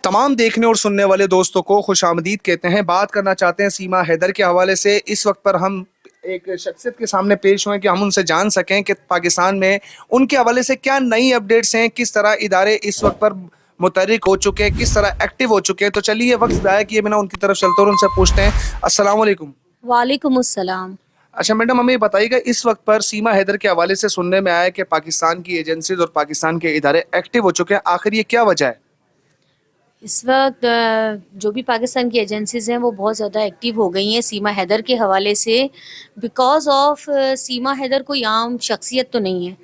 तमाम देखने और सुनने वाले दोस्तों को खुशामदीद कहते हैं। बात करना चाहते हैं सीमा हैदर के हवाले से। इस वक्त पर हम एक शख्सियत के सामने पेश हुए कि हम उनसे जान सकें कि पाकिस्तान में उनके हवाले से क्या नई अपडेट्स हैं, किस तरह इदारे इस वक्त पर मुतहर्रिक हो चुके हैं, किस तरह एक्टिव हो चुके हैं। तो चलिए वक्त ज़ाया किए बिना उनकी तरफ चलते और उनसे पूछते हैं। अस्सलाम वालेकुम। वालेकुम अस्सलाम। अच्छा मैडम, हमें बताइएगा इस वक्त पर सीमा हैदर के हवाले से सुनने में आया है कि पाकिस्तान की एजेंसीज और पाकिस्तान के इदारे एक्टिव हो चुके हैं, आखिर ये क्या वजह है? इस वक्त जो भी पाकिस्तान की एजेंसीज़ हैं वो बहुत ज़्यादा एक्टिव हो गई हैं सीमा हैदर के हवाले से। बिकॉज़ ऑफ सीमा हैदर कोई आम शख्सियत तो नहीं है,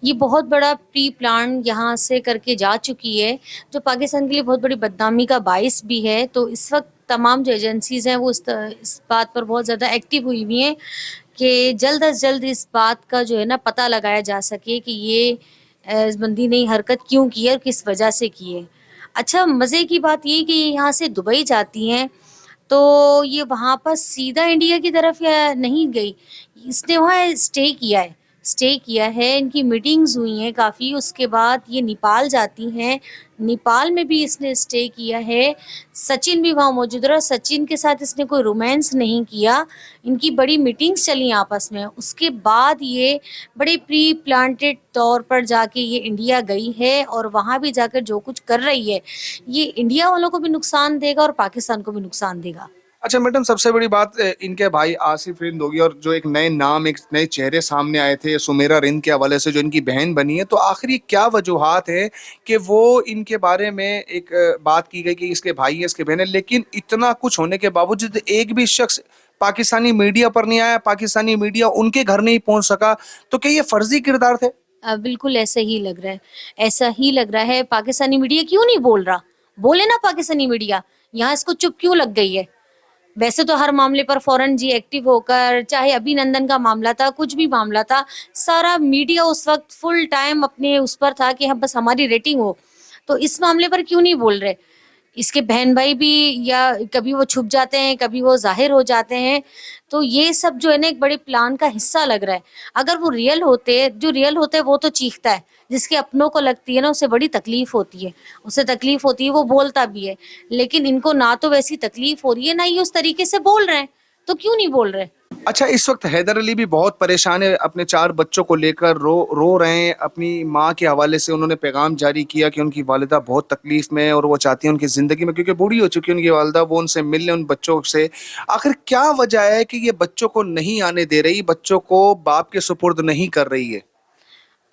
ये बहुत बड़ा प्री प्लान यहाँ से करके जा चुकी है, जो पाकिस्तान के लिए बहुत बड़ी बदनामी का बाइस भी है। तो इस वक्त तमाम जो एजेंसीज़ हैं वो इस बात पर बहुत ज़्यादा एक्टिव हुई हुई हैं कि जल्द अज जल्द इस बात का जो है ना पता लगाया जा सके कि ये इस बंदी ने हरकत क्यों की है और किस वजह से की है। अच्छा, मज़े की बात ये कि ये यहाँ से दुबई जाती हैं, तो ये वहाँ पर सीधा इंडिया की तरफ या नहीं गई, इसने वहाँ स्टे किया है, इनकी मीटिंग्स हुई हैं काफ़ी। उसके बाद ये नेपाल जाती हैं, नेपाल में भी इसने स्टे किया है। सचिन भी वहाँ मौजूद रहा, सचिन के साथ इसने कोई रोमांस नहीं किया, इनकी बड़ी मीटिंग्स चली आपस में। उसके बाद ये बड़े प्री प्लांटेड तौर पर जाके ये इंडिया गई है और वहाँ भी जाकर जो कुछ कर रही है ये इंडिया वालों को भी नुकसान देगा और पाकिस्तान को भी नुकसान देगा। अच्छा मैडम, सबसे बड़ी बात इनके भाई आसिफ रिंद होगी और जो एक नए नाम, एक नए चेहरे सामने आए थे सुमेरा रिंद के हवाले से, जो इनकी बहन बनी है। तो आखिर ये क्या वजूहात है कि वो इनके बारे में एक बात की गई कि इसके भाई है, इसके बहन है, लेकिन इतना कुछ होने के बावजूद एक भी शख्स पाकिस्तानी मीडिया पर नहीं आया, पाकिस्तानी मीडिया उनके घर नहीं पहुंच सका। तो क्या ये फर्जी किरदार थे? बिल्कुल ऐसा ही लग रहा है, ऐसा ही लग रहा है। पाकिस्तानी मीडिया क्यों नहीं बोल रहा? बोले ना पाकिस्तानी मीडिया, यहाँ इसको चुप क्यों लग गई है? वैसे तो हर मामले पर फौरन जी एक्टिव होकर, चाहे अभिनंदन का मामला था, कुछ भी मामला था, सारा मीडिया उस वक्त फुल टाइम अपने उस पर था कि हम बस हमारी रेटिंग हो। तो इस मामले पर क्यों नहीं बोल रहे? इसके बहन भाई भी, या कभी वो छुप जाते हैं, कभी वो जाहिर हो जाते हैं। तो ये सब जो है ना एक बड़े प्लान का हिस्सा लग रहा है। अगर वो रियल होते, जो रियल होते हैं वो तो चीखता है, जिसके अपनों को लगती है ना उसे बड़ी तकलीफ होती है, उसे तकलीफ होती है, वो बोलता भी है। लेकिन इनको ना तो वैसी तकलीफ हो रही है, ना ये उस तरीके से बोल रहे हैं, तो क्यों नहीं बोल रहे? अच्छा, इस वक्त हैदर अली भी बहुत परेशान है, अपने 4 बच्चों को लेकर रो रहे हैं। अपनी माँ के हवाले से उन्होंने पैगाम जारी किया कि उनकी वालिदा बहुत तकलीफ में है और वो चाहती हैं उनकी ज़िंदगी में, क्योंकि बूढ़ी हो चुकी है उनकी वालिदा, वो उनसे मिल लें उन बच्चों से। आखिर क्या वजह है कि ये बच्चों को नहीं आने दे रही, बच्चों को बाप के सुपुर्द नहीं कर रही है?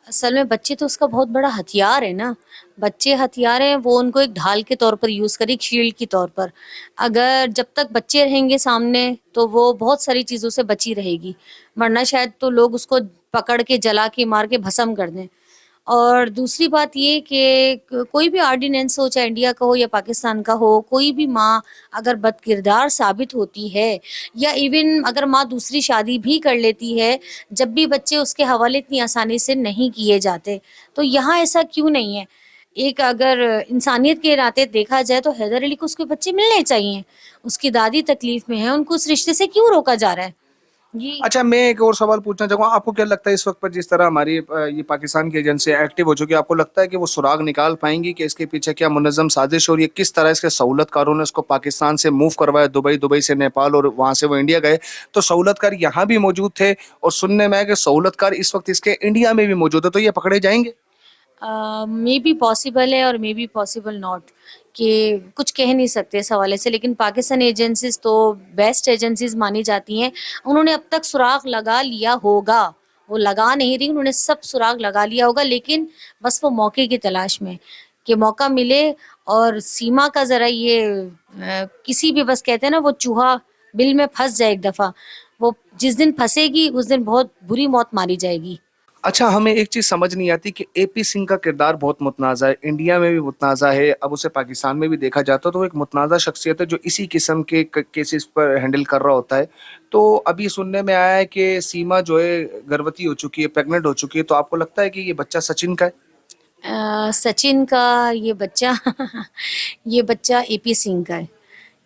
असल में बच्चे तो उसका बहुत बड़ा हथियार है ना, बच्चे हथियार हैं, वो उनको एक ढाल के तौर पर यूज़ करे, एक शील्ड की तौर पर। अगर जब तक बच्चे रहेंगे सामने तो वो बहुत सारी चीज़ों से बची रहेगी, वरना शायद तो लोग उसको पकड़ के जला के मार के भस्म कर दें। और दूसरी बात ये कि कोई भी ऑर्डिनेंस हो, चाहे इंडिया का हो या पाकिस्तान का हो, कोई भी माँ अगर बदकिरदार साबित होती है, या इवन अगर माँ दूसरी शादी भी कर लेती है, जब भी बच्चे उसके हवाले इतनी आसानी से नहीं किए जाते। तो यहाँ ऐसा क्यों नहीं है? एक अगर इंसानियत के नाते देखा जाए तो हैदर अली को उसके बच्चे मिलने चाहिए। उसकी दादी तकलीफ में है, उनको उस रिश्ते से क्यों रोका जा रहा है? ये अच्छा, मैं एक और सवाल पूछना चाहूँगा, आपको क्या लगता है इस वक्त पर जिस तरह हमारी ये पाकिस्तान की एजेंसी एक्टिव हो चुकी है, आपको लगता है कि वो सुराग निकाल पाएंगी कि इसके पीछे क्या मुनज़्ज़म साजिश और ये किस तरह इसके सहूलतकारों ने इसको पाकिस्तान से मूव करवाया, दुबई, दुबई से नेपाल और वहाँ से वो इंडिया गए, तो सहूलतकार यहाँ भी मौजूद थे और सुनने में आया कि सहूलतकार इस वक्त इसके इंडिया में भी मौजूद है, तो ये पकड़े जाएंगे? मे बी पॉसिबल है और मे बी पॉसिबल नॉट, कि कुछ कह नहीं सकते इस हवाले से। लेकिन पाकिस्तान एजेंसीज तो बेस्ट एजेंसीज मानी जाती हैं, उन्होंने अब तक सुराग लगा लिया होगा, वो लगा नहीं रही, उन्होंने सब सुराग लगा लिया होगा, लेकिन बस वो मौके की तलाश में, कि मौका मिले। और सीमा का ज़रा ये किसी भी, बस कहते हैं ना वो चूहा बिल में फंस जाए एक दफ़ा, वो जिस दिन फंसेगी उस दिन बहुत बुरी मौत मारी जाएगी। अच्छा, हमें एक चीज़ समझ नहीं आती कि एपी सिंह का किरदार बहुत मुतनाज़ा है, इंडिया में भी मुतनाज़ा है, अब उसे पाकिस्तान में भी देखा जाता है, तो वो एक मुतनाज़ा शख्सियत है जो इसी किस्म के केसेस पर हैंडल कर रहा होता है। तो अभी सुनने में आया है कि सीमा जो है गर्भवती हो चुकी है, प्रेग्नेंट हो चुकी है, तो आपको लगता है कि ये बच्चा सचिन का है? सचिन का ये बच्चा ये बच्चा एपी सिंह का है,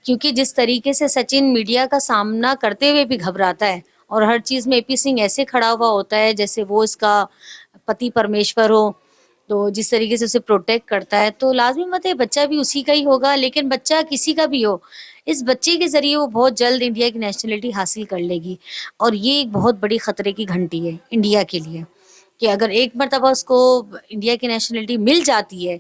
क्योंकि जिस तरीके से सचिन मीडिया का सामना करते हुए भी घबराता है और हर चीज़ में एपी सिंह ऐसे खड़ा हुआ होता है जैसे वो इसका पति परमेश्वर हो, تو جس طریقے سے اسے پروٹیکٹ کرتا ہے تو لازمی بات ہے بچہ بھی اسی کا ہی ہوگا، لیکن بچہ کسی کا بھی ہو اس بچے کے ذریعے وہ بہت جلد انڈیا کی نیشنلٹی حاصل کر لے گی، اور یہ ایک بہت بڑی خطرے کی گھنٹی ہے انڈیا کے لیے کہ اگر ایک مرتبہ اس کو انڈیا کی نیشنلٹی مل جاتی ہے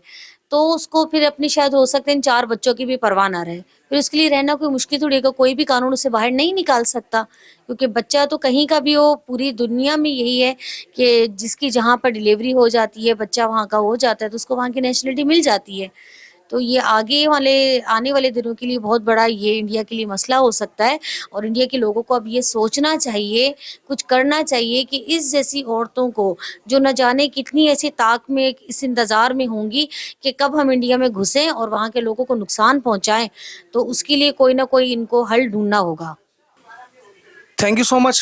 تو اس کو پھر اپنی شاید ہو سکتے ہیں 4 بچوں کی بھی پرواہ نہ رہے، پھر اس کے لیے رہنا کوئی مشکل تھوڑی ہے، کوئی بھی قانون اسے باہر نہیں نکال سکتا، کیونکہ بچہ تو کہیں کا بھی ہو، پوری دنیا میں یہی ہے کہ جس کی جہاں پر ڈیلیوری ہو جاتی ہے بچہ وہاں کا ہو جاتا ہے تو اس کو وہاں کی نیشنلٹی مل جاتی ہے۔ تو یہ آنے والے دنوں کے لیے بہت بڑا یہ انڈیا کے لیے مسئلہ ہو سکتا ہے، اور انڈیا کے لوگوں کو اب یہ سوچنا چاہیے، کچھ کرنا چاہیے کہ اس جیسی عورتوں کو جو نہ جانے کتنی ایسی طاق میں اس انتظار میں ہوں گی کہ کب ہم انڈیا میں گھسیں اور وہاں کے لوگوں کو نقصان پہنچائیں، تو اس کے لیے کوئی نہ کوئی ان کو حل ڈھونڈنا ہوگا۔ تھینک یو سو مچ۔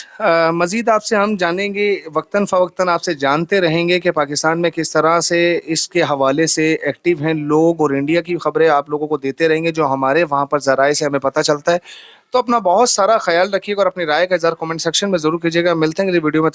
مزید آپ سے ہم جانیں گے، وقتاً فوقتاً آپ سے جانتے رہیں گے کہ پاکستان میں کس طرح سے اس کے حوالے سے ایکٹیو ہیں لوگ، اور انڈیا کی خبریں آپ لوگوں کو دیتے رہیں گے جو ہمارے وہاں پر ذرائع سے ہمیں پتہ چلتا ہے۔ تو اپنا بہت سارا خیال رکھیے گا اور اپنی رائے کا اظہار کمنٹ سیکشن میں ضرور کیجیے گا۔ ملتے ہیں اگلی ویڈیو میں۔